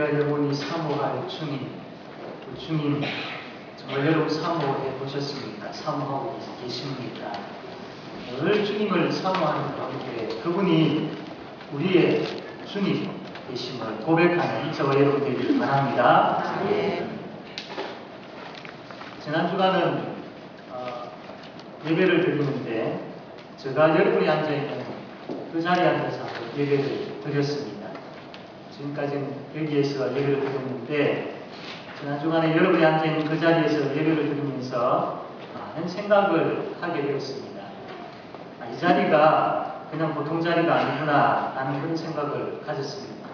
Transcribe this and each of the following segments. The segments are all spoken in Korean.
우리가 영원히 사모할 주님, 그 주님 정말 여러분 사모해 보셨습니까? 사모하고 계십니까? 늘 주님을 사모하는 가운데 그분이 우리의 주님 되심을 고백하는 저와 여러분 되기를 바랍니다. 지난 주간은 예배를 드리는데 제가 여러분이 앉아있는 그 자리에 앉아서 예배를 드렸습니다. 지금까지는 여기에서 예배를 드렸는데 지난 주간에 여러분이 앉아있는 그 자리에서 예배를 드리면서 많은 생각을 하게 되었습니다. 이 자리가 그냥 보통 자리가 아니구나 라는 그런 생각을 가졌습니다.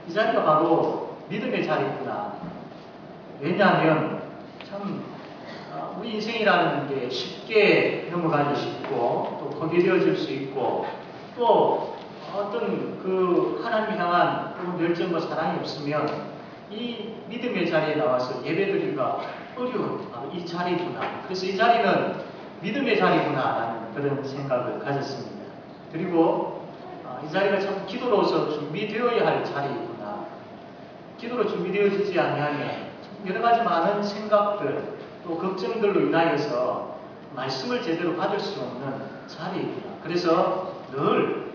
이 자리가 바로 믿음의 자리구나. 왜냐하면 참 우리 인생이라는 게 쉽게 넘어가기 쉽고 또 포기되어질 수 있고 또 어떤 그 하나님 향한 열정과 사랑이 없으면 이 믿음의 자리에 나와서 예배드리기가 어려운 이 자리구나. 그래서 이 자리는 믿음의 자리구나 라는 그런 생각을 가졌습니다. 그리고 이 자리가 참 기도로서 준비되어야 할 자리구나. 기도로 준비되어지지 아니하면 여러 가지 많은 생각들 또 걱정들로 인하여서 말씀을 제대로 받을 수 없는 자리이구나. 그래서 늘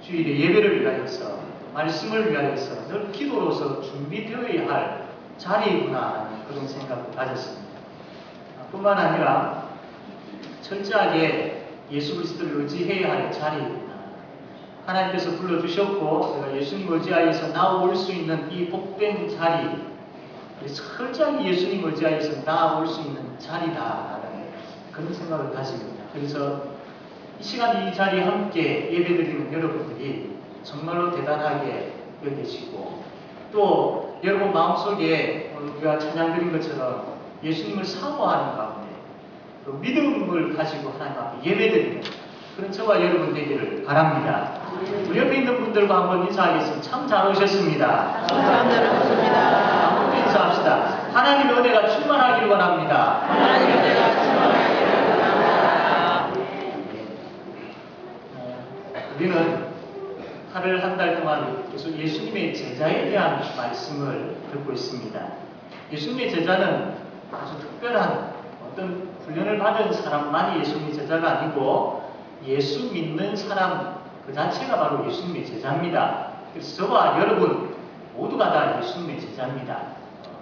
주일에 예배를 위하여서 말씀을 위하여서 늘 기도로서 준비되어야 할 자리이구나 하는 그런 생각을 가졌습니다. 뿐만 아니라 철저하게 예수 그리스도를 의지해야 할 자리이구나. 하나님께서 불러주셨고 내가 예수님 의지하여서 나올 수 있는 이 복된 자리, 철저하게 예수님 의지하여서 나올 수 있는 자리다라는 그런 생각을 가집니다. 그래서 이 시간 이 자리에 함께 예배드리는 여러분들이 정말로 대단하게 여겨지고 또 여러분 마음속에 우리가 찬양 드린 것처럼 예수님을 사모하는 가운데 또 믿음을 가지고 하나님 앞에 예배드리는 그런 저와 여러분 되기를 바랍니다. 우리 옆에 있는 분들과 한번 인사하겠습니다. 참 잘 오셨습니다. 참 잘 오셨습니다. 한번 인사합시다. 하나님의 은혜가 충만하기를 원합니다. 하나님의 은혜가 충만하기를 원합니다. 우리는 하루를 한 달 동안 계속 예수님의 제자에 대한 말씀을 듣고 있습니다. 예수님의 제자는 아주 특별한 어떤 훈련을 받은 사람만이 예수님의 제자가 아니고 예수 믿는 사람 그 자체가 바로 예수님의 제자입니다. 그래서 저와 여러분 모두가 다 예수님의 제자입니다.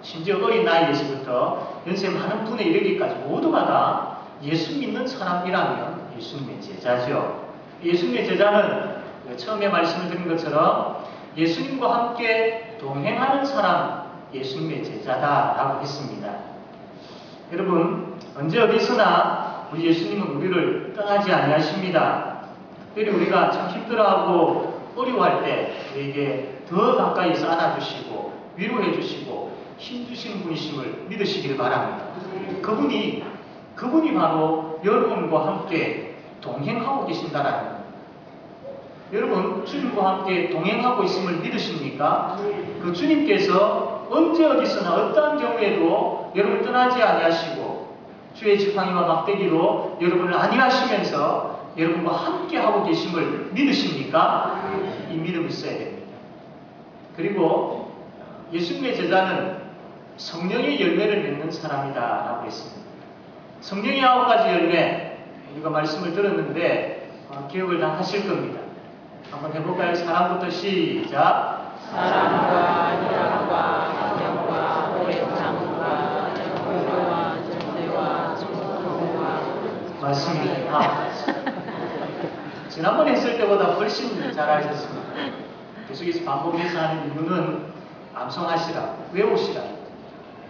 심지어 어린 나이에서부터 연세 많은 분에 이르기까지 모두가 다 예수 믿는 사람이라면 예수님의 제자죠. 예수님의 제자는 처음에 말씀을 드린 것처럼 예수님과 함께 동행하는 사람 예수님의 제자다라고 했습니다. 여러분 언제 어디서나 우리 예수님은 우리를 떠나지 아니하십니다. 특별히 우리가 참 힘들어하고 어려워할 때 우리에게 더 가까이서 안아주시고 위로해주시고 힘주시는 분이심을 믿으시길 바랍니다. 그분이 바로 여러분과 함께 동행하고 계신다라는 겁니다. 여러분 주님과 함께 동행하고 있음을 믿으십니까? 그 주님께서 언제 어디서나 어떠한 경우에도 여러분을 떠나지 아니하시고 주의 지팡이와 막대기로 여러분을 안위하시면서 여러분과 함께 하고 계심을 믿으십니까? 이 믿음이 있어야 됩니다. 그리고 예수님의 제자는 성령의 열매를 맺는 사람이다라고 했습니다. 성령의 9가지 열매 우리가 말씀을 들었는데 기억을 다 하실 겁니다. 한번 해볼까요? 사랑부터 시작. 사랑과 희락과 긍휼과 오래 참음과 공로와 절제와 충성과 맞습니다. 지난번에 했을 때보다 훨씬 잘하셨습니다. 계속해서 반복해서 하는 이유는 암송하시라, 외우시라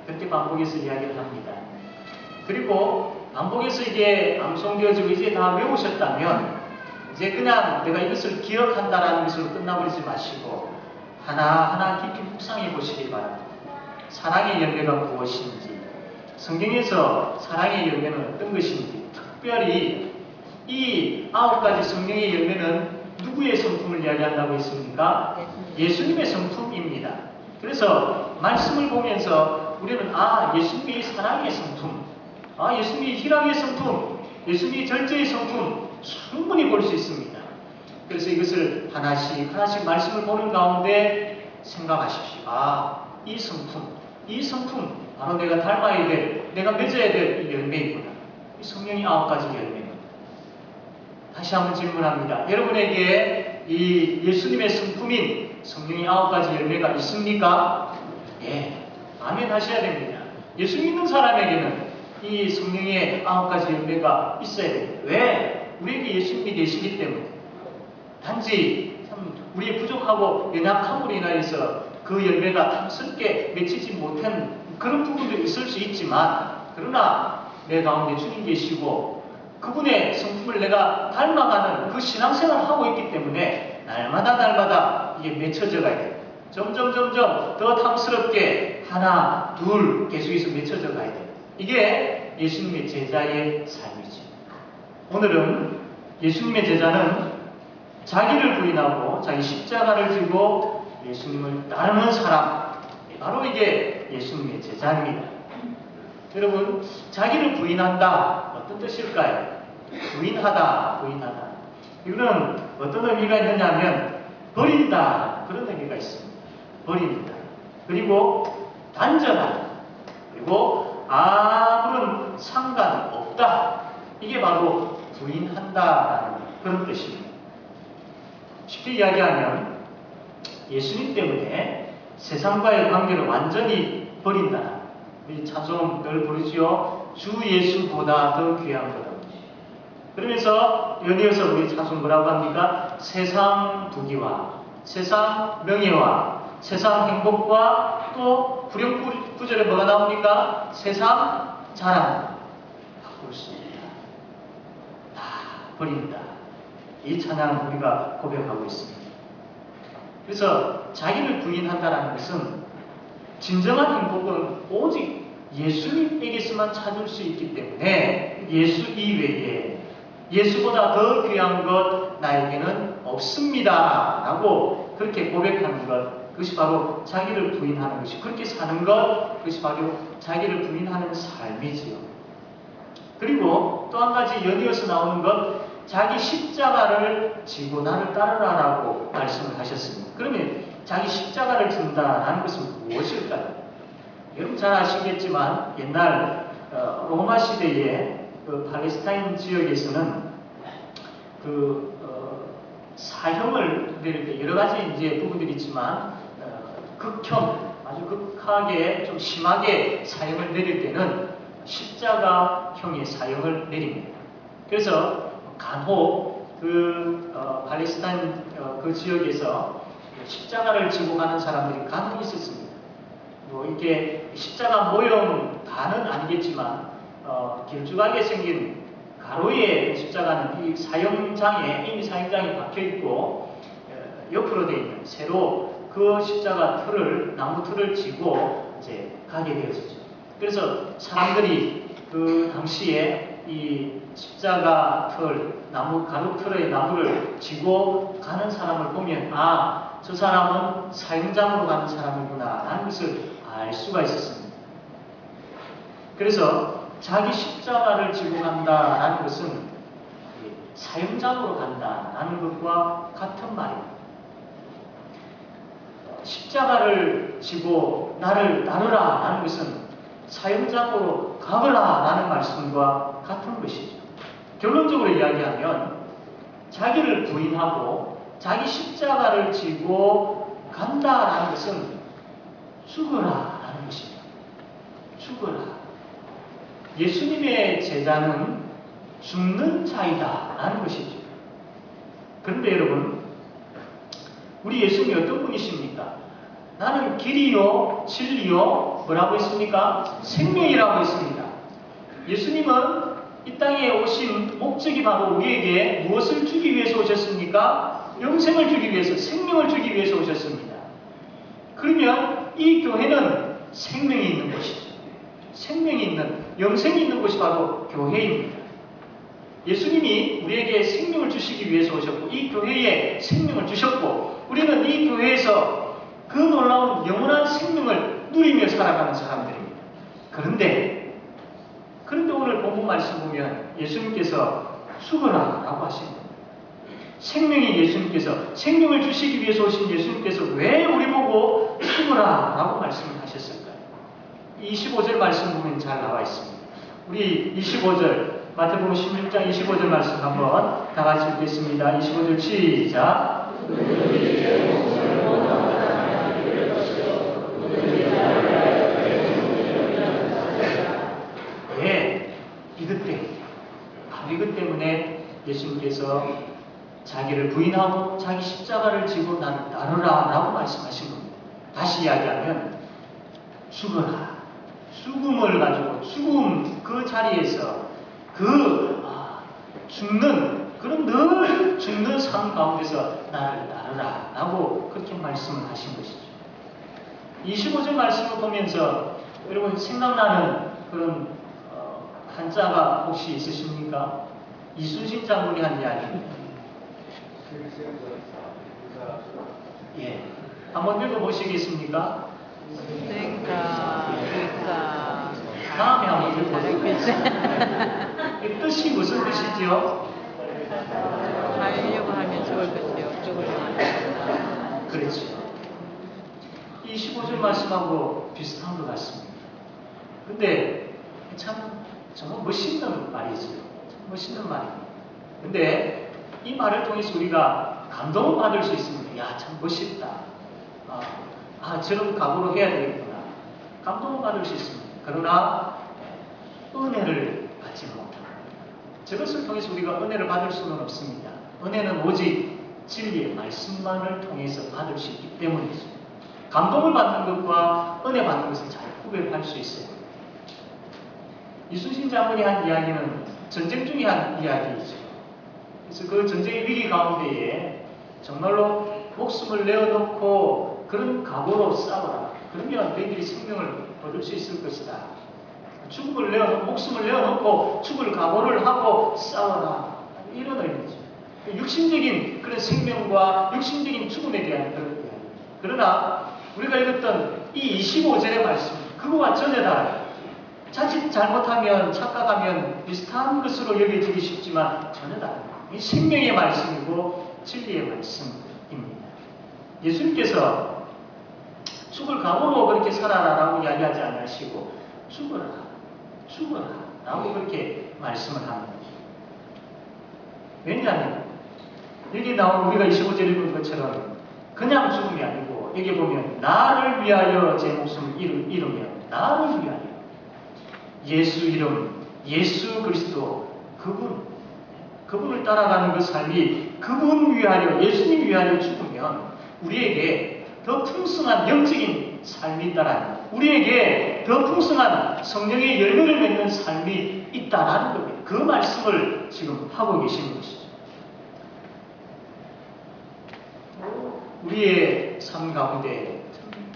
그렇게 반복해서 이야기를 합니다. 그리고 반복해서 이게 암송되어지고 이제 다 외우셨다면 이제 그냥 내가 이것을 기억한다라는 것으로 끝나버리지 마시고 하나하나 깊이 묵상해 보시기 바랍니다. 사랑의 열매가 무엇인지, 성경에서 사랑의 열매는 어떤 것인지, 특별히 이 9가지 성령의 열매는 누구의 성품을 이야기한다고 했습니까? 예수님의 성품입니다. 그래서 말씀을 보면서 우리는 예수님의 사랑의 성품, 예수님의 희락의 성품, 예수님의 절제의 성품 충분히 볼 수 있습니다. 그래서 이것을 하나씩 말씀을 보는 가운데 생각하십시오. 아, 이 성품, 바로 내가 닮아야 될, 내가 맺어야 될 이 열매이구나. 이 성령이 9가지 열매입니다. 다시 한번 질문합니다. 여러분에게 이 예수님의 성품인 성령이 9가지 열매가 있습니까? 예, 아멘 하셔야 됩니다. 예수 믿는 사람에게는 이 성령의 9가지 열매가 있어야 됩니다. 왜? 우리에게 예수님이 계시기 때문에. 단지 참 우리의 부족하고 연약함으로 인하여서 그 열매가 탐스럽게 맺히지 못한 그런 부분도 있을 수 있지만, 그러나 내 가운데 주님 계시고 그분의 성품을 내가 닮아가는 그 신앙생활을 하고 있기 때문에 날마다 이게 맺혀져 가야 돼요. 점점 더 탐스럽게 하나, 둘 계속해서 맺혀져 가야 돼요. 이게 예수님의 제자의 삶이지. 오늘은 예수님의 제자는 자기를 부인하고 자기 십자가를 지고 예수님을 따르는 사람, 바로 이게 예수님의 제자입니다. 여러분, 자기를 부인한다, 어떤 뜻일까요? 부인하다. 이거는 어떤 의미가 있느냐면 버린다, 그런 의미가 있습니다. 버린다. 그리고 단전하다. 그리고 아무런 상관없다. 이게 바로 부인한다라는 그런 뜻입니다. 쉽게 이야기하면 예수님 때문에 세상과의 관계를 완전히 버린다. 우리 찬송 늘 부르지요. 주 예수보다 더 귀한 거다. 그러면서 연이어서 우리 찬송 뭐라고 합니까? 세상 부귀와 세상 명예와 세상 행복과 또 불영구절에 뭐가 나옵니까? 세상 자랑. 그렇습니다. 다 버린다. 이 찬양 우리가 고백하고 있습니다. 그래서 자기를 부인한다는 것은 진정한 행복은 오직 예수님에게서만 찾을 수 있기 때문에 예수 이외에 예수보다 더 귀한 것 나에게는 없습니다 라고 그렇게 고백하는 것, 그것이 바로 자기를 부인하는 것이, 그렇게 사는 것, 그것이 바로 자기를 부인하는 삶이지요. 그리고 또 한 가지 연이어서 나오는 것, 자기 십자가를 지고 나를 따르라라고 말씀을 하셨습니다. 그러면 자기 십자가를 진다라는 것은 무엇일까요? 여러분 잘 아시겠지만 옛날 로마 시대에 그 팔레스타인 지역에서는 사형을 내릴 때 여러 가지 이제 부분들이 있지만 극형, 아주 극하게 좀 심하게 사형을 내릴 때는 십자가형의 사형을 내립니다. 그래서 간혹 팔레스타인 그 지역에서 십자가를 지고 가는 사람들이 간혹 있었습니다. 뭐 이게 십자가 모형 다는 아니겠지만 길쭉하게 생긴 가로의 십자가는 이 사형장에 이미 사형장에 박혀 있고 옆으로 되어 있는 새로 그 십자가 틀을, 나무 틀을 지고 이제 가게 되었죠. 그래서 사람들이 그 당시에 이 십자가 틀, 나무 가로 틀의 나무를 지고 가는 사람을 보면 아, 저 사람은 사형장으로 가는 사람이구나 라는 것을 알 수가 있었습니다. 그래서 자기 십자가를 지고 간다라는 것은 사형장으로 간다라는 것과 같은 말입니다. 십자가를 지고 나를 따르라라는 것은 사형장으로 가거라라는 말씀과 같은 것이죠. 결론적으로 이야기하면 자기를 부인하고 자기 십자가를 지고 간다라는 것은 죽어라라는 것입니다. 죽어라. 예수님의 제자는 죽는 자이다라는 것이죠. 그런데 여러분, 우리 예수님이 어떤 분이십니까? 나는 길이요, 진리요, 뭐라고 했습니까? 생명이라고 했습니다. 예수님은 이 땅에 오신 목적이 바로 우리에게 무엇을 주기 위해서 오셨습니까? 영생을 주기 위해서, 생명을 주기 위해서 오셨습니다. 그러면 이 교회는 생명이 있는 곳이죠. 생명이 있는, 영생이 있는 곳이 바로 교회입니다. 예수님이 우리에게 생명을 주시기 위해서 오셨고 이 교회에 생명을 주셨고 우리는 이 교회에서 그 놀라운 영원한 생명을 누리며 살아가는 사람들입니다. 그런데 오늘 본문 말씀 보면 예수님께서 죽어라 라고 하십니다. 생명의 예수님께서, 생명을 주시기 위해서 오신 예수님께서 왜 우리 보고 죽으라 라고 말씀을 하셨을까요? 25절 말씀 보면 잘 나와 있습니다. 우리 25절, 마태복음 16장 25절 말씀 한번 다 같이 읽겠습니다. 25절 시작. 네, 이것 때문에, 바로 이것 때문에 예수님께서 자기를 부인하고 자기 십자가를 지고 나누라 라고 말씀하신 겁니다. 다시 이야기하면 죽어라. 죽음을 가지고 죽음 그 자리에서 죽는 그런 늘 죽는 삶 가운데서 나를 나누라 라고 그렇게 말씀을 하신 것이죠. 25절 말씀을 보면서 여러분 생각나는 그런 한자가 혹시 있으십니까? 이순신 장군이 한 이야기입니다. 예, 한번 읽어보시겠습니까? 다음에 한번 읽어보세요. 이 뜻이 무슨 뜻이지요? 하려고 하면 죽을 것이요 죽으려고 하면 그렇죠. 25절 말씀하고 비슷한 것 같습니다. 근데 참 정말 멋있는 말이죠. 참 멋있는 말입니다. 근데 이 말을 통해서 우리가 감동을 받을 수 있습니다. 야, 참 멋있다. 저런 각오로 해야 되겠구나. 감동을 받을 수 있습니다. 그러나 은혜를 받지 못합니다. 저것을 통해서 우리가 은혜를 받을 수는 없습니다. 은혜는 오직 진리의 말씀만을 통해서 받을 수 있기 때문이죠. 감동을 받는 것과 은혜 받는 것을 잘 구별할 수 있어요. 이순신 장군이 한 이야기는 전쟁 중에 한 이야기이죠. 그래서 그 전쟁의 위기 가운데에 정말로 목숨을 내어놓고 그런 각오로 싸워라. 그러면 너희들이 생명을 얻을 수 있을 것이다. 목숨을 내어놓고 죽을 각오를 하고 싸워라. 이런 의미죠. 육신적인 그런 생명과 육신적인 죽음에 대한 그런 이야기. 그러나 우리가 읽었던 이 25절의 말씀, 그거와 전혀 달라요. 자칫 잘못하면 착각하면 비슷한 것으로 여겨지기 쉽지만 전혀 다릅니다. 이 생명의 말씀이고 진리의 말씀입니다. 예수님께서 죽을 각오로 그렇게 살아라라고 이야기하지 않으시고 죽어라 라고 그렇게 말씀을 합니다. 왜냐하면 여기 나온 우리가 25절 읽은 것처럼 그냥 죽음이 아니고 여기 보면 나를 위하여 제 목숨을 잃으면 나를 위하여 예수 이름, 예수 그리스도 그분을 따라가는 그 삶이 그분 위하여, 예수님 위하여 죽으면 우리에게 더 풍성한 영적인 삶이 있다라는, 우리에게 더 풍성한 성령의 열매를 맺는 삶이 있다라는 겁니다. 그 말씀을 지금 하고 계시는 것이죠. 우리의 삶 가운데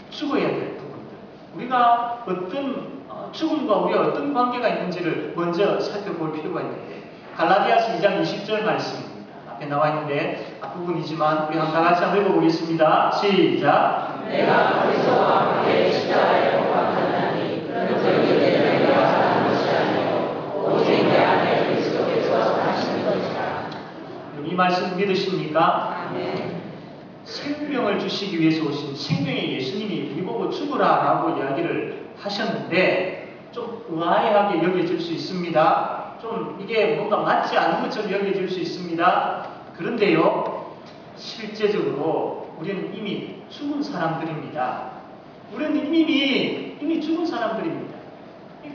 죽어야 될 부분들, 우리가 어떤 죽음과 우리가 어떤 관계가 있는지를 먼저 살펴볼 필요가 있는데, 갈라디아서 2장 20절 말씀입니다. 앞에 나와 있는데 앞부분이지만 우리 다 같이 한번 읽어보겠습니다. 시작. 내가 그리스도와 함께 십자가에 못 박혔나니 그런즉 이제 내가 사는 것이 아니요 오직 내 안에 그리스도께서 사시는 것이라. 이 말씀 믿으십니까? 아멘. 생명을 주시기 위해서 오신 생명의 예수님이 우리 보고 죽으라라고 이야기를 하셨는데 좀 의아하게 여겨질 수 있습니다. 좀 이게 뭔가 맞지 않은 것처럼 여겨질 수 있습니다. 그런데요, 실제적으로 우리는 이미 죽은 사람들입니다. 우리는 이미 죽은 사람들입니다.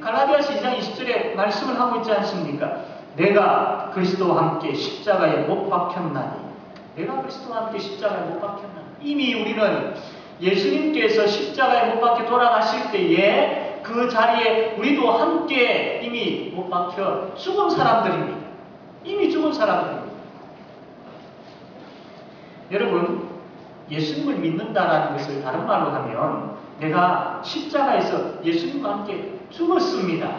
갈라디아서 2장 20절에 말씀을 하고 있지 않습니까? 내가 그리스도와 함께 십자가에 못 박혔나니, 내가 그리스도와 함께 십자가에 못 박혔나니. 이미 우리는 예수님께서 십자가에 못 박혀 돌아가실 때에 그 자리에 우리도 함께 이미 못 박혀 죽은 사람들입니다. 이미 죽은 사람들입니다. 여러분, 예수님을 믿는다라는 것을 다른 말로 하면 내가 십자가에서 예수님과 함께 죽었습니다.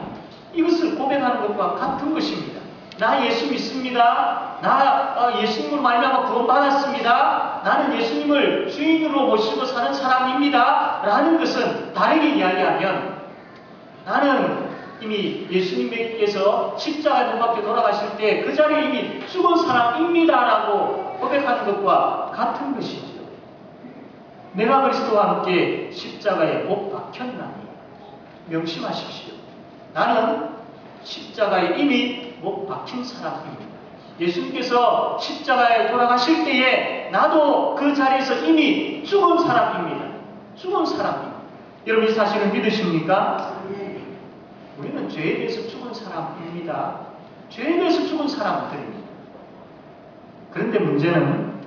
이것을 고백하는 것과 같은 것입니다. 나 예수 믿습니다. 나 예수님을 말미암아 구원받았습니다. 나는 예수님을 주인으로 모시고 사는 사람입니다. 라는 것은 다르게 이야기하면 나는 이미 예수님께서 십자가에 못 박혀 돌아가실 때 그 자리에 이미 죽은 사람입니다. 라고 고백하는 것과 같은 것이죠. 내가 그리스도와 함께 십자가에 못 박혔나니 명심하십시오. 나는 십자가에 이미 못 박힌 사람입니다. 예수님께서 십자가에 돌아가실 때에 나도 그 자리에서 이미 죽은 사람입니다. 죽은 사람입니다. 여러분 이 사실을 믿으십니까? 우리는 죄에 대해서 죽은 사람입니다. 죄에 대해서 죽은 사람들입니다. 그런데 문제는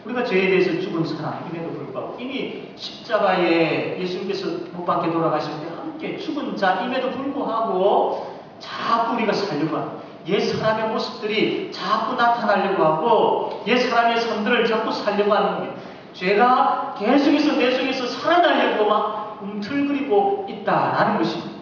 우리가 죄에 대해서 죽은 사람임에도 불구하고 이미 십자가에 예수님께서 못 박혀 돌아가실 때 함께 죽은 자임에도 불구하고 자꾸 우리가 살려고 하는 옛 사람의 모습들이 자꾸 나타나려고 하고 옛 사람의 삶들을 자꾸 살려고 하는 게 죄가 계속해서 내 속에서 살아나려고 막 움틀거리고 있다라는 것입니다.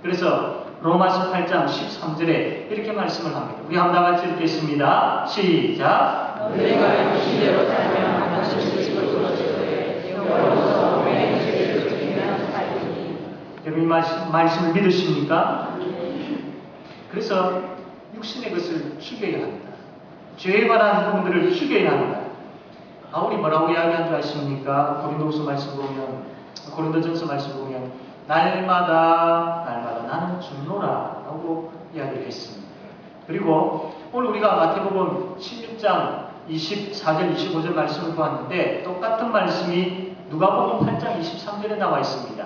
그래서 로마서 8장 13절에 이렇게 말씀을 합니다. 우리 한번 다 같이 읽겠습니다. 시작. 너희가 육신대로 살면 반드시 스스로 끊어지되 영으로서 내 죄를 죽이면 살리니. 여러분 이 말씀을 믿으십니까? 그래서 육신의 것을 죽여야 합니다. 죄에 관한 부분들을 죽여야 합니다. 바울이 뭐라고 이야기한 줄 아십니까? 고린도전서 말씀 보면 날마다 나는 죽노라 라고 이야기를 했습니다. 그리고 오늘 우리가 마태복음 16장 24절 25절 말씀을 보았는데 똑같은 말씀이 누가복음 8장 23절에 나와 있습니다.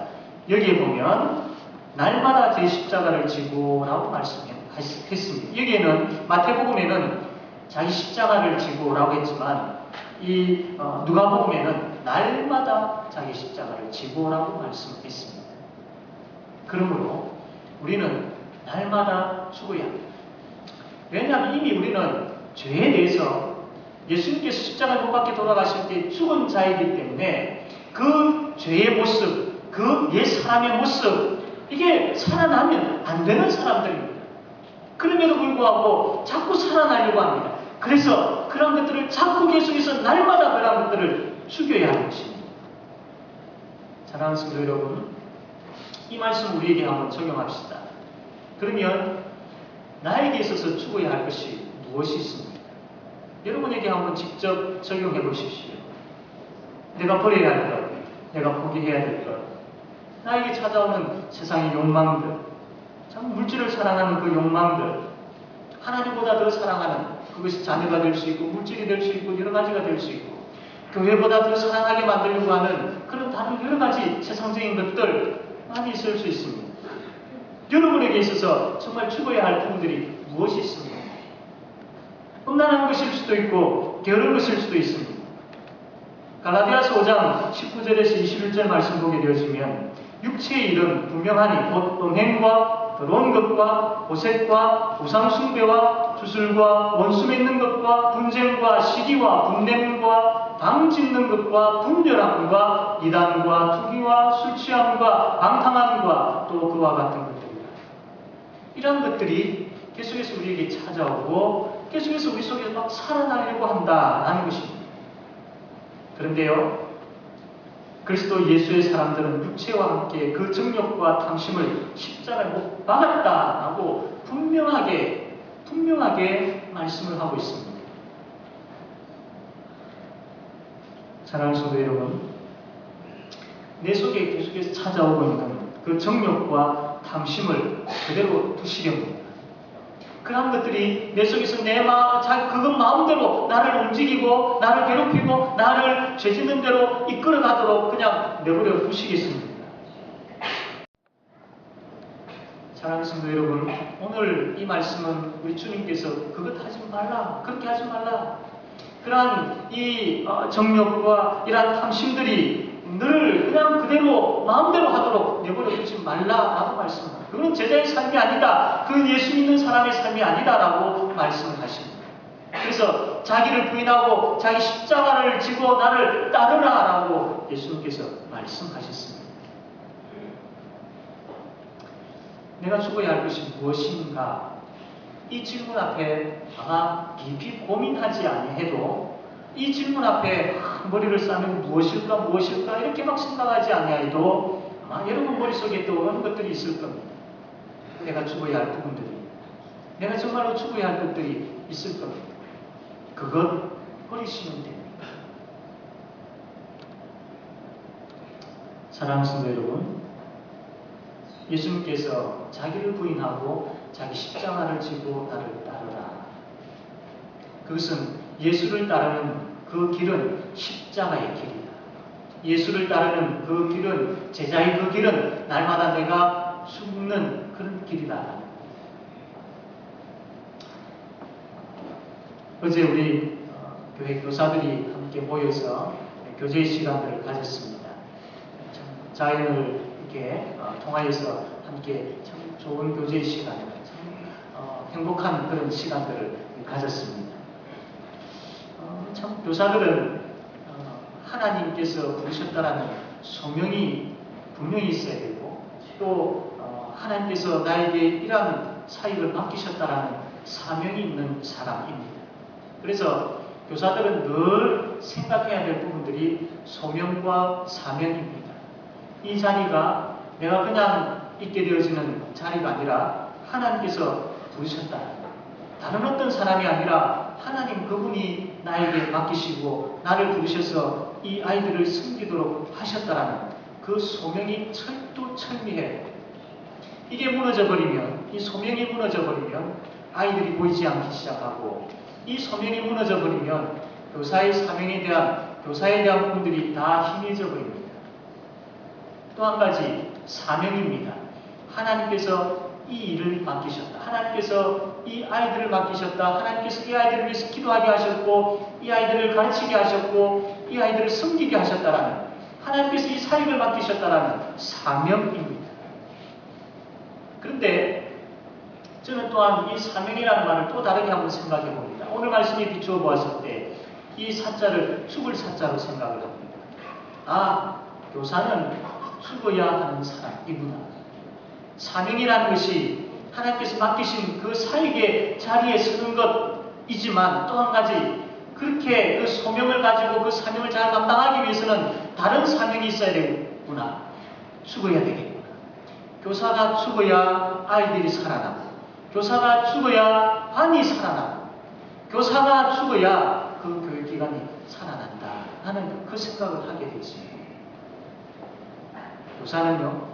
여기에 보면 날마다 제 십자가를 지고 라고 말씀했습니다. 여기에는 마태복음에는 자기 십자가를 지고 라고 했지만 이 누가복음에는 날마다 자기 십자가를 지고 라고 말씀했습니다. 그러므로 우리는 날마다 죽어야 합니다. 왜냐하면 이미 우리는 죄에 대해서 예수님께서 십자가에 못 박혀 돌아가실 때 죽은 자이기 때문에 그 죄의 모습, 그 옛 사람의 모습 이게 살아나면 안 되는 사람들입니다. 그럼에도 불구하고 자꾸 살아나려고 합니다. 그래서 그런 것들을 자꾸 계속해서 날마다 그런 것들을 죽여야 하는 것입니다. 사랑하는 성도 여러분, 이 말씀 우리에게 한번 적용합시다. 그러면 나에게 있어서 죽어야 할 것이 무엇이 있습니까? 여러분에게 한번 직접 적용해 보십시오. 내가 버려야 할 것, 내가 포기해야 될 것, 나에게 찾아오는 세상의 욕망들, 참 물질을 사랑하는 그 욕망들, 하나님보다 더 사랑하는 그것이 자녀가 될 수 있고 물질이 될 수 있고 여러 가지가 될 수 있고 교회보다 더 사랑하게 만들려고 하는 그런 다른 여러 가지 세상적인 것들 많이 있을 수 있습니다. 여러분에게 있어서 정말 죽어야 할 부분들이 무엇이 있습니까? 음란한 것일 수도 있고 게으른 것일 수도 있습니다. 갈라디아서 5장 19절에서 21절 말씀 보게 되어지면 육체의 일은 분명하니 곧 음행과 더러운 것과 호색과 우상숭배와 주술과 원수 맺는 것과 분쟁과 시기와 분냄과 방짓는 것과 분열함과 이단과 투기와 술취함과 방탕함과 또 그와 같은 것들입니다. 이런 것들이 계속해서 우리에게 찾아오고 계속해서 우리 속에 막 살아나려고 한다라는 것입니다. 그런데요, 그리스도 예수의 사람들은 육체와 함께 그 정욕과 탐심을 십자가에 못 박았다라고 분명하게 말씀을 하고 있습니다. 사랑하는 성도 여러분, 내 속에 계속해서 찾아오고 있는 그 정욕과 탐심을 그대로 두시렵니다. 그런 것들이 내 속에서 그것 마음대로 나를 움직이고 나를 괴롭히고 나를 죄짓는 대로 이끌어가도록 그냥 내버려 두시겠습니다. 사랑하는 성도 여러분, 오늘 이 말씀은 우리 주님께서 그것 하지 말라, 그렇게 하지 말라, 그러한 이 정욕과 이러한 탐심들이 늘 그냥 그대로 마음대로 하도록 내버려 두지 말라라고 말씀합니다. 그건 제자의 삶이 아니다, 그건 예수 믿는 사람의 삶이 아니다라고 말씀을 하십니다. 그래서 자기를 부인하고 자기 십자가를 지고 나를 따르라라고 예수님께서 말씀하셨습니다. 내가 죽어야 할 것이 무엇인가? 이 질문 앞에 아마 깊이 고민하지 아니해도 이 질문 앞에 머리를 싸면 무엇일까 이렇게 막 생각하지 아니해도 아마 여러분 머릿속에 또 그런 것들이 있을 겁니다. 내가 죽어야 할 부분들이, 내가 정말로 죽어야 할 것들이 있을 겁니다. 그것 버리시면 됩니다. 사랑하는 성도 여러분, 예수님께서 자기를 부인하고 자기 십자가를 지고 나를 따르라. 그것은 예수를 따르는 그 길은 십자가의 길이다. 예수를 따르는 그 길은, 제자의 그 길은 날마다 내가 죽는 그런 길이다. 어제 우리 교회 교사들이 함께 모여서 교제 시간을 가졌습니다. 자연을 이렇게 통하여서 함께 참 좋은 교제 시간, 참 행복한 그런 시간들을 가졌습니다. 참 교사들은 하나님께서 부르셨다라는 소명이 분명히 있어야 되고, 또 하나님께서 나에게 이러한 사역을 맡기셨다라는 사명이 있는 사람입니다. 그래서 교사들은 늘 생각해야 될 부분들이 소명과 사명입니다. 이 자리가 내가 그냥 있게 되어지는 자리가 아니라 하나님께서 부르셨다. 다른 어떤 사람이 아니라 하나님 그분이 나에게 맡기시고 나를 부르셔서 이 아이들을 섬기도록 하셨다라는 그 소명이 철두철미해요. 이게 무너져버리면, 이 소명이 무너져버리면 아이들이 보이지 않기 시작하고, 이 소명이 무너져버리면 교사의 사명에 대한, 교사에 대한 부분들이 다 희미해져 버립니다. 또 한 가지 사명입니다. 하나님께서 이 일을 맡기셨다. 하나님께서 이 아이들을 맡기셨다. 하나님께서 이 아이들을 위해서 기도하게 하셨고, 이 아이들을 가르치게 하셨고, 이 아이들을 섬기게 하셨다라는, 하나님께서 이 사역을 맡기셨다라는 사명입니다. 그런데 저는 또한 이 사명이라는 말을 또 다르게 한번 생각해 봅니다. 오늘 말씀에 비추어 보았을 때 이 사자를 죽을 사자로 생각을 합니다. 교사는 죽어야 하는 사람이구나. 사명이라는 것이 하나님께서 맡기신 그 사역의 자리에 서는 것이지만, 또 한 가지 그렇게 그 소명을 가지고 그 사명을 잘 감당하기 위해서는 다른 사명이 있어야 되겠구나. 죽어야 되겠구나. 교사가 죽어야 아이들이 살아나고, 교사가 죽어야 반이 살아나고, 교사가 죽어야 그 교육기관이 살아난다 하는 그 생각을 하게 되었습니다. 교사는요,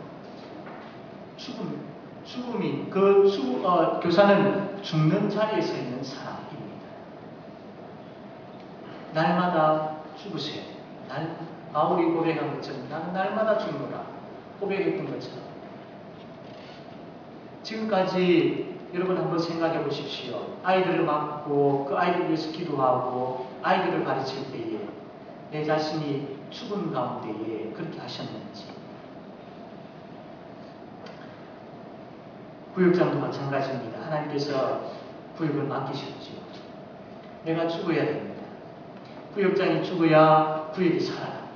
교사는 죽는 자리에 서 있는 사람입니다. 날마다 죽으세요. 바울이 고백한 것처럼 나는 날마다 죽노라 고백했던 것처럼, 지금까지 여러분 한번 생각해 보십시오. 아이들을 맡고 그 아이들을 위해서 기도하고 아이들을 가르칠 때에 내 자신이 죽은 가운데에 그렇게 하셨는지. 구역장도 마찬가지입니다. 하나님께서 구역을 맡기셨죠. 내가 죽어야 됩니다. 구역장이 죽어야 구역이 살아납니다.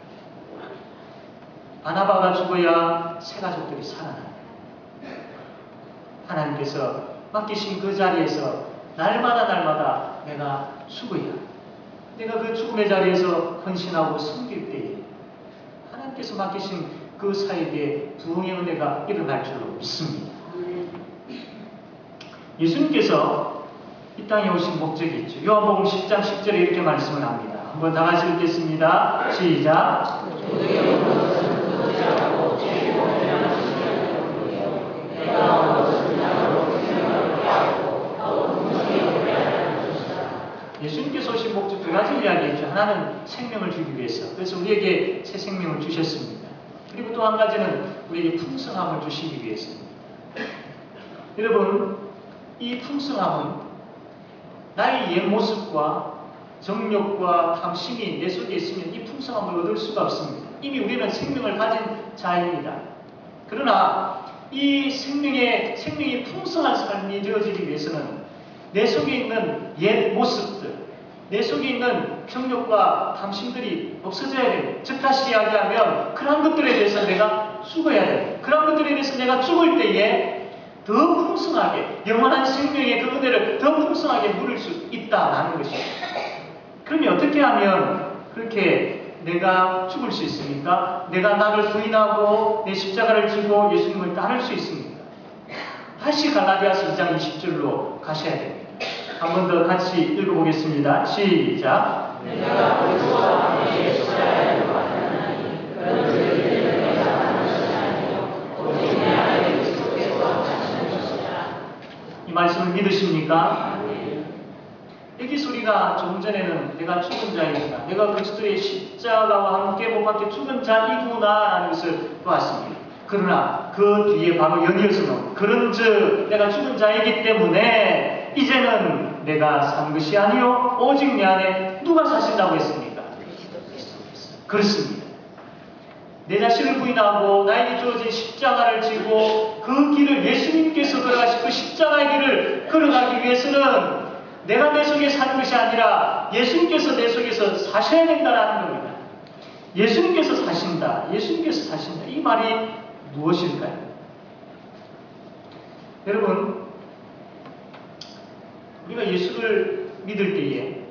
바나바가 죽어야 새 가족들이 살아납니다. 하나님께서 맡기신 그 자리에서 날마다 내가 죽어야, 내가 그 죽음의 자리에서 헌신하고 섬길 때에 하나님께서 맡기신 그 사역에 부흥의 은혜가 일어날 줄로 믿습니다. 예수님께서 이 땅에 오신 목적이 있죠. 요한복음 10장 10절에 이렇게 말씀을 합니다. 한번 다 같이 읽겠습니다. 시작. 예수님께서 오신 목적 두 가지 이야기했죠. 하나는 생명을 주기 위해서, 그래서 우리에게 새 생명을 주셨습니다. 그리고 또 한 가지는 우리에게 풍성함을 주시기 위해서입니다. 여러분, 이 풍성함은 나의 옛 모습과 정욕과 탐심이 내 속에 있으면 이 풍성함을 얻을 수가 없습니다. 이미 우리는 생명을 가진 자입니다. 그러나 이 생명이 풍성한 삶이 되어지기 위해서는 내 속에 있는 옛 모습들, 내 속에 있는 정욕과 탐심들이 없어져야 돼요. 즉 다시 이야기하면 그런 것들에 대해서 내가 죽어야 돼요. 그런 것들에 대해서 내가 죽을 때에 더 풍성하게, 영원한 생명의 그 은혜를 더 풍성하게 누릴 수 있다라는 것입니다. 그러면 어떻게 하면 그렇게 내가 죽을 수 있습니까? 내가 나를 부인하고 내 십자가를 지고 예수님을 따를 수 있습니까? 다시 갈라디아서 2장 20절로 가셔야 됩니다. 한 번 더 같이 읽어보겠습니다. 시작. 내가 그리스도와 함께 십자가에 못 박혔나니 그런 저희들을 내가 사는 것이 아니요 오직 내 안에 그리스도께서 사시는 것이라. 이 말씀을 믿으십니까? 여기서 우리가 조금 전에는 내가 죽은 자이구나, 내가 그리스도의 십자가와 함께 못 박혀 죽은 자이구나라는 것을 보았습니다. 그러나 그 뒤에 바로 연이어서는 그런즉 내가 죽은 자이기 때문에 이제는 내가 산 것이 아니요 오직 내 안에 누가 사신다고 했습니까? 그렇습니다. 내 자신을 부인하고 나에게 주어진 십자가를 지고 그 길을 예수님께서 걸어가신 그 십자가의 길을 걸어가기 위해서는 내가 내 속에 사는 것이 아니라 예수님께서 내 속에서 사셔야 된다는 겁니다. 예수님께서 사신다. 예수님께서 사신다. 이 말이 무엇일까요? 여러분, 우리가 예수를 믿을 때에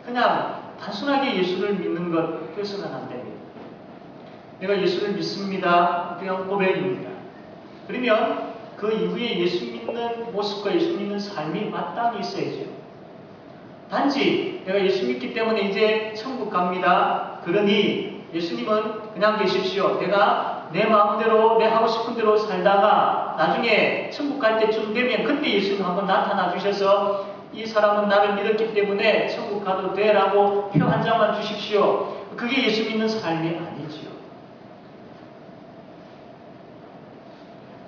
그냥 단순하게 예수를 믿는 것, 그래서는 안 됩니다. 내가 예수를 믿습니다. 그냥 고백입니다. 그러면 그 이후에 예수 믿는 모습과 예수 믿는 삶이 마땅히 있어야죠. 단지 내가 예수 믿기 때문에 이제 천국 갑니다. 그러니 예수님은 그냥 계십시오. 내가 내 마음대로 내 하고 싶은 대로 살다가 나중에 천국 갈 때쯤 되면 그때 예수님 한번 나타나 주셔서 이 사람은 나를 믿었기 때문에 천국 가도 돼라고 표 한 장만 주십시오. 그게 예수 믿는 삶이 아니지요.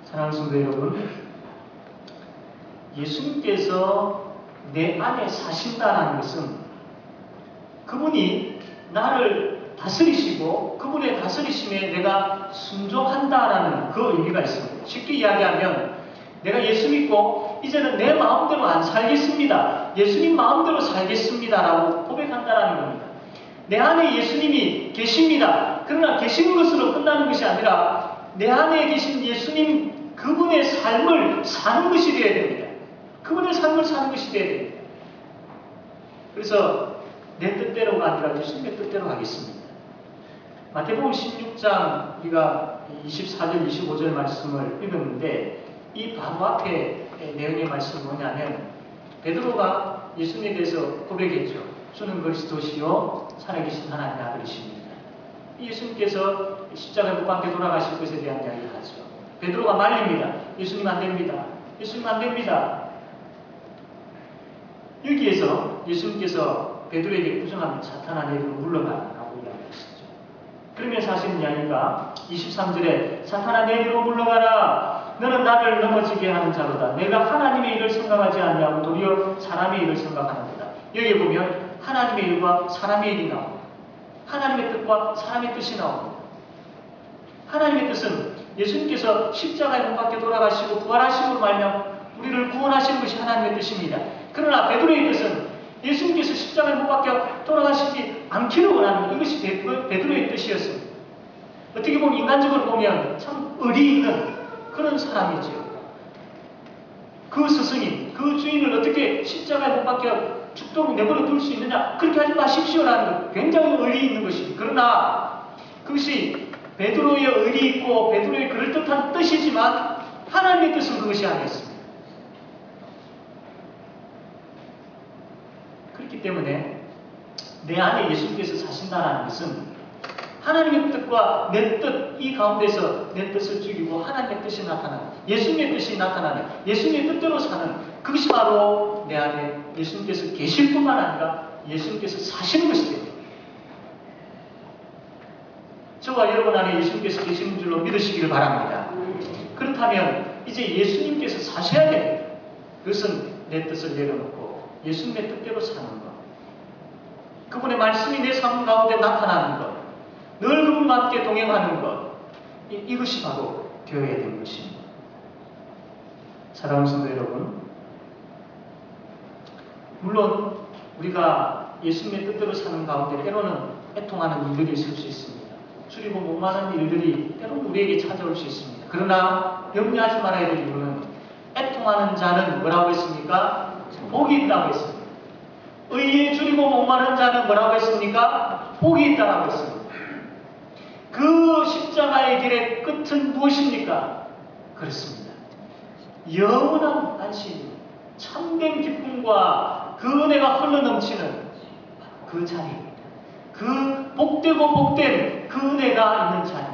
사랑하는 성도 여러분, 예수님께서 내 안에 사신다는 것은 그분이 나를 다스리시고 그분의 다스리심에 내가 순종한다라는 그 의미가 있습니다. 쉽게 이야기하면 내가 예수 믿고 이제는 내 마음대로 안 살겠습니다. 예수님 마음대로 살겠습니다라고 고백한다라는 겁니다. 내 안에 예수님이 계십니다. 그러나 계시는 것으로 끝나는 것이 아니라 내 안에 계신 예수님 그분의 삶을 사는 것이 되어야 됩니다. 그분의 삶을 사는 것이 되어야 됩니다. 그래서 내 뜻대로가 아니라 예수님의 뜻대로 하겠습니다. 마태복음 16장 우리가 24절, 25절 말씀을 읽었는데 이 바로 앞에 내용의 말씀이 뭐냐면 베드로가 예수님에 대해서 고백했죠. 주는 그리스도시요 살아계신 하나님의 아들이십니다. 예수님께서 십자가에 못 박혀 돌아가실 것에 대한 이야기를 하죠. 베드로가 말립니다. 예수님 안 됩니다. 예수님 안 됩니다. 여기에서 예수님께서 베드로에게 부정하면 사탄아 내게로 물러가라고 이야기하시죠. 그러면 사실 이야기가 23절에 사탄아 내게로 물러가라. 너는 나를 넘어지게 하는 자로다. 내가 하나님의 일을 생각하지 않냐고 도리어 사람의 일을 생각하는구나. 여기에 보면 하나님의 일과 사람의 일이 나옵니다. 하나님의 뜻과 사람의 뜻이 나옵니다. 하나님의 뜻은 예수님께서 십자가에 못 박혀 돌아가시고 부활하심으로 말미암아 우리를 구원하시는 것이 하나님의 뜻입니다. 그러나 베드로의 뜻은 예수님께서 십자가에 못 박혀 돌아가시지 않기를 원하는 것, 이것이 베드로의 뜻이었습니다. 어떻게 보면 인간적으로 보면 참 의리 있는 그런 사람이지요. 그 스승이 그 주인을 어떻게 십자가에 못 박혀 죽도록 내버려 둘 수 있느냐, 그렇게 하지 마십시오라는 것, 굉장히 의리 있는 것입니다. 그러나 그것이 베드로의 의리 있고 베드로의 그럴듯한 뜻이지만 하나님의 뜻은 그것이 아니었습니다. 그렇기 때문에 내 안에 예수님께서 사신다는 것은 하나님의 뜻과 내 뜻, 이 가운데서 내 뜻을 죽이고 하나님의 뜻이 나타나는, 예수님의 뜻이 나타나는, 예수님의 뜻대로 사는, 그것이 바로 내 안에 예수님께서 계실 뿐만 아니라 예수님께서 사시는 것이 됩니다. 저와 여러분 안에 예수님께서 계시는 줄로 믿으시기를 바랍니다. 그렇다면 이제 예수님께서 사셔야 됩니다. 그것은 내 뜻을 내려놓고 예수님의 뜻대로 사는 것, 그분의 말씀이 내 삶 가운데 나타나는 것, 늘 그분과 함께 동행하는 것, 이것이 바로 되어야 되는 것입니다. 사랑하는 성도 여러분, 물론 우리가 예수님의 뜻대로 사는 가운데 때로는 애통하는 일들이 있을 수 있습니다. 줄이고 목마른 일들이 때로는 우리에게 찾아올 수 있습니다. 그러나 염려하지 말아야 될 이유는 애통하는 자는 뭐라고 했습니까? 복이 있다고 했습니다. 의에 줄이고 목마른 자는 뭐라고 했습니까? 복이 있다고 했습니다. 그 십자가의 길의 끝은 무엇입니까? 그렇습니다. 영원한 안식입니다. 참된 기쁨과 그 은혜가 흘러넘치는 그 자리입니다. 그 복되고 복된 그 은혜가 있는 자리.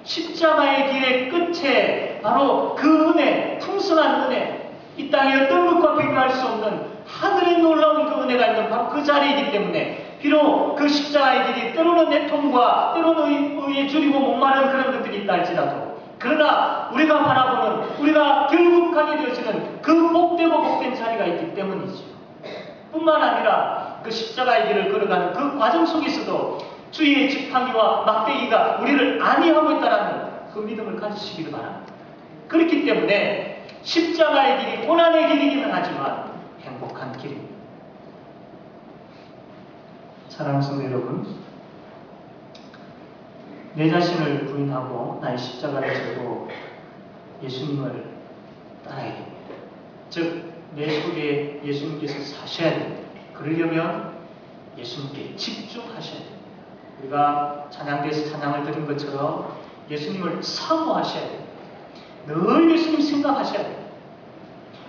십자가의 길의 끝에 바로 그 은혜, 풍성한 은혜, 이 땅의 어떤 것과 비교할 수 없는 하늘의 놀라운 그 은혜가 있는 바로 그 자리이기 때문에 비록 그 십자가의 길이 때로는 애통과 때로는 의에 줄이고 목마른 그런 것들이 있다 할지라도 그러나 우리가 바라보는 우리가 결국 가게 되어지는 그 복되고 복된 자리가 있기 때문이죠. 뿐만 아니라 그 십자가의 길을 걸어가는 그 과정 속에서도 주의 지팡이와 막대기가 우리를 안위하고 있다는 그 믿음을 가지시기를 바랍니다. 그렇기 때문에 십자가의 길이 고난의 길이기는 하지만 행복한 길입니다. 사랑하는 성도 여러분, 내 자신을 부인하고 나의 십자가를 지고 예수님을 따라야 됩니다. 즉, 내 속에 예수님께서 사셔야 됩니다. 그러려면 예수님께 집중하셔야 됩니다. 우리가 찬양대에서 찬양을 드린 것처럼 예수님을 사모하셔야 됩니다. 늘 예수님 생각하셔야 됩니다.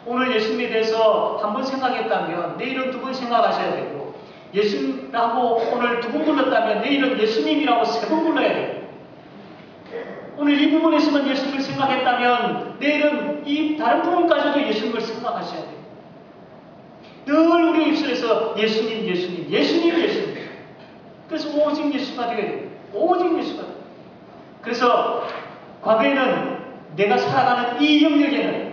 오늘 예수님에 대해서 한 번 생각했다면 내일은 두 번 생각하셔야 되고, 예수님이라고 오늘 두 번 불렀다면 내일은 예수님이라고 세 번 불러야 돼요. 오늘 이 부분에서만 예수님을 생각했다면 내일은 이 다른 부분까지도 예수님을 생각하셔야 돼요. 늘 우리 입술에서 예수님, 예수님, 예수님, 예수님. 그래서 오직 예수가 되게 돼요. 오직 예수가 돼요. 그래서 과거에는 내가 살아가는 이 영역에는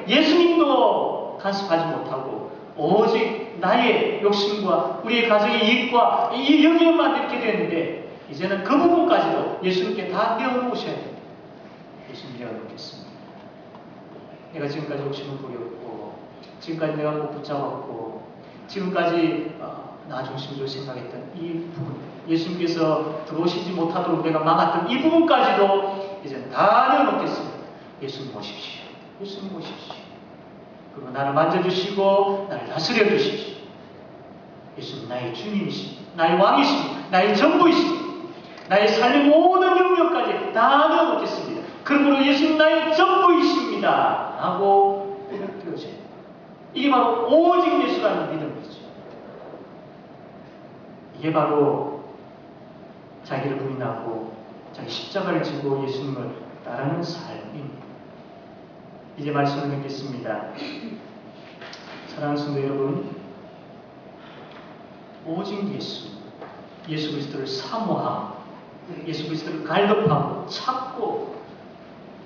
예수님도 간섭하지 못하고 오직 나의 욕심과 우리의 가정의 이익과 이 영역만 이렇게 되는데 이제는 그 부분까지도 예수님께 다 내어놓으셔야 돼요. 예수님 내어놓겠습니다. 내가 지금까지 욕심을 부렸고 지금까지 내가 못 붙잡았고 지금까지 나 중심으로 생각했던 이 부분, 예수님께서 들어오시지 못하도록 내가 막았던 이 부분까지도 이제 다 내어놓겠습니다. 예수님 오십시오. 예수님 오십시오. 그리고 나를 만져주시고 나를 다스려 주십시오. 예수님 나의 주님이십니다. 나의 왕이십니다. 나의 전부이십니다. 나의 삶의 모든 영역까지 다 내어놓겠습니다. 그러므로 예수님 나의 전부이십니다. 하고 고백되어져요. 이게 바로 오직 예수라는 믿음이죠. 이게 바로 자기를 부인하고 자기 십자가를 지고 예수님을 따르는 삶입니다. 이제 말씀을 듣겠습니다. 사랑하는 성도 여러분, 오직 예수 그리스도를 사모하고 예수 그리스도를 갈급하고 찾고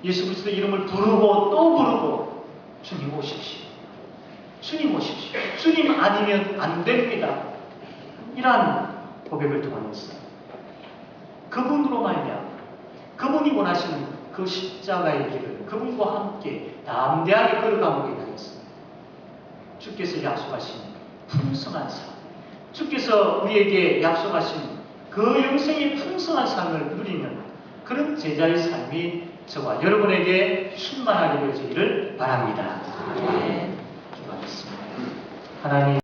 예수 그리스도의 이름을 부르고 또 부르고 주님 오십시오. 주님 오십시오. 주님 아니면 안 됩니다. 이러한 고백을 통하면서 그분으로 말미암아 그분이 원하시는 그 십자가의 길을 그분과 함께 담대하게 걸어가보게 되겠습니다. 주께서 약속하신 풍성한 삶, 주께서 우리에게 약속하신 그 영생의 풍성한 삶을 누리는 그런 제자의 삶이 저와 여러분에게 충만하게 되어지기를 바랍니다. 기도하겠습니다. 하나님